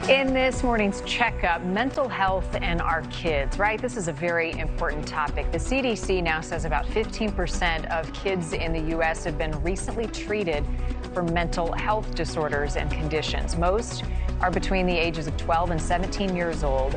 In this morning's checkup, mental health and our kids, right? This is a very important topic. The CDC now says about 15% of kids in the U.S. have been recently treated for mental health disorders and conditions. Most are between the ages of 12 and 17 years old.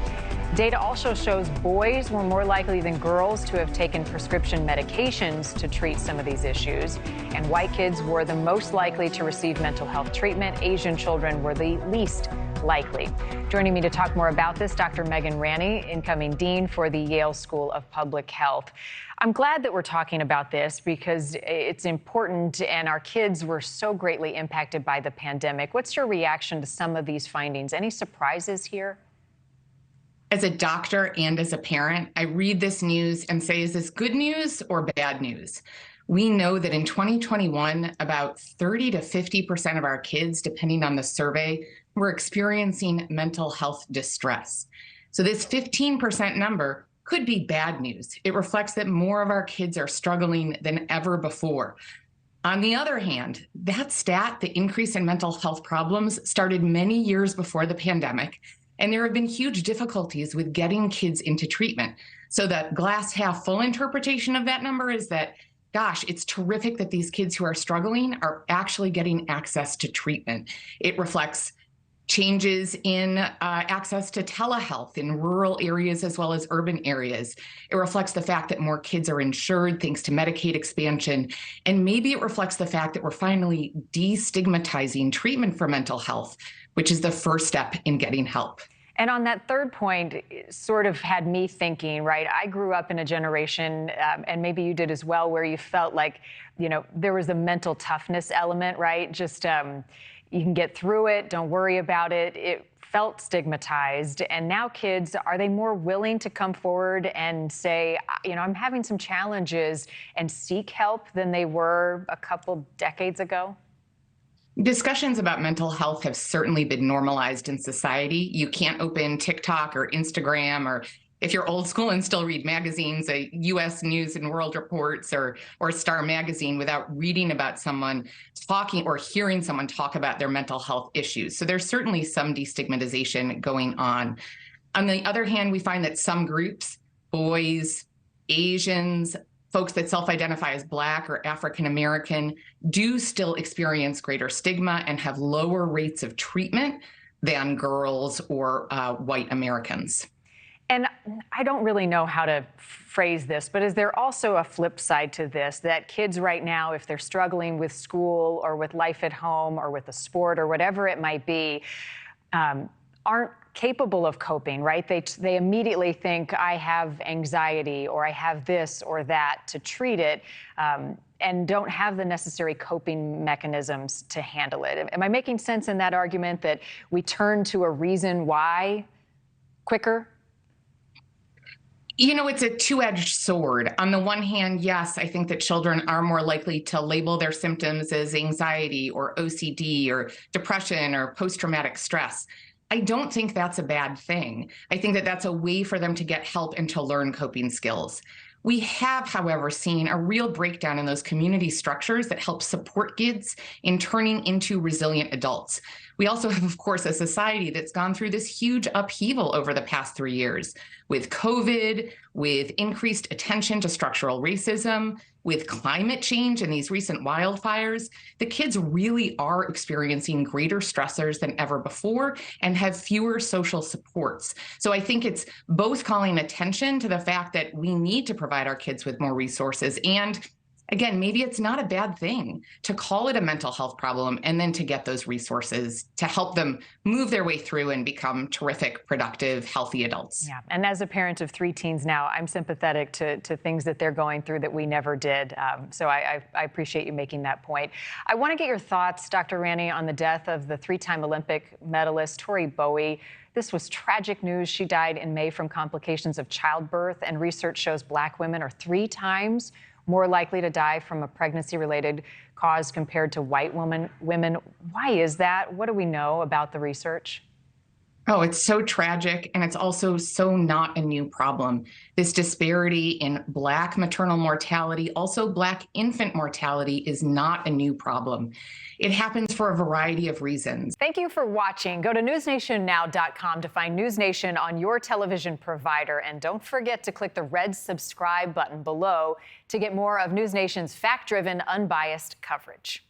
Data also shows boys were more likely than girls to have taken prescription medications to treat some of these issues. And white kids were the most likely to receive mental health treatment. Asian children were the least likely. Joining me to talk more about this, Dr. Ranney, incoming dean for the Yale School of Public Health. I'm glad that we're talking about this because it's important, and our kids were so greatly impacted by the pandemic. What's your reaction to some of these findings? Any surprises here? As a doctor and as a parent, I read this news and say, is this good news or bad news? We know that in 2021, about 30 to 50% of our kids, depending on the survey, were experiencing mental health distress. So this 15% number could be bad news. It reflects that more of our kids are struggling than ever before. On the other hand, that stat, the increase in mental health problems, started many years before the pandemic, and there have been huge difficulties with getting kids into treatment. So the glass half full interpretation of that number is that, gosh, it's terrific that these kids who are struggling are actually getting access to treatment. It reflects changes in access to telehealth in rural areas as well as urban areas. It reflects the fact that more kids are insured thanks to Medicaid expansion. And maybe it reflects the fact that we're finally destigmatizing treatment for mental health, which is the first step in getting help. And on that third point, it sort of had me thinking, right? I grew up in a generation, and maybe you did as well, where you felt like, you know, there was a mental toughness element, right? Just you can get through it, don't worry about it. It felt stigmatized. And now kids, are they more willing to come forward and say, you know, I'm having some challenges and seek help than they were a couple decades ago? Discussions about mental health have certainly been normalized in society. You can't open TikTok or Instagram, or if you're old school and still read magazines, U.S. News and World Reports or Star Magazine, without reading about someone talking or hearing someone talk about their mental health issues. So there's certainly some destigmatization going on. On the other hand, we find that some groups, boys, Asians, folks that self-identify as Black or African American, do still experience greater stigma and have lower rates of treatment than girls or white Americans. And I don't really know how to phrase this, but is there also a flip side to this, that kids right now, if they're struggling with school or with life at home or with a sport or whatever it might be, aren't capable of coping, right? They immediately think, I have anxiety or I have this or that to treat it, and don't have the necessary coping mechanisms to handle it. Am I making sense in that argument that we turn to a reason why quicker? You know, it's a two-edged sword. On the one hand, yes, I think that children are more likely to label their symptoms as anxiety or OCD or depression or post-traumatic stress. I don't think that's a bad thing. I think that that's a way for them to get help and to learn coping skills. We have, however, seen a real breakdown in those community structures that help support kids in turning into resilient adults. We also have, of course, a society that's gone through this huge upheaval over the past 3 years with COVID, with increased attention to structural racism, with climate change and these recent wildfires. The kids really are experiencing greater stressors than ever before and have fewer social supports. So I think it's both calling attention to the fact that we need to provide our kids with more resources, and again, maybe it's not a bad thing to call it a mental health problem and then to get those resources to help them move their way through and become terrific, productive, healthy adults. Yeah, and as a parent of 3 teens now, I'm sympathetic to things that they're going through that we never did. So I appreciate you making that point. I want to get your thoughts, Dr. Ranney, on the death of the 3-time Olympic medalist, Tori Bowie. This was tragic news. She died in May from complications of childbirth, and research shows Black women are 3 times more likely to die from a pregnancy-related cause compared to white women. Why is that? What do we know about the research? Oh, it's so tragic, and it's also so not a new problem. This disparity in Black maternal mortality, also Black infant mortality, is not a new problem. It happens for a variety of reasons. Thank you for watching. Go to newsnationnow.com to find NewsNation on your television provider. And don't forget to click the red subscribe button below to get more of NewsNation's fact-driven, unbiased coverage.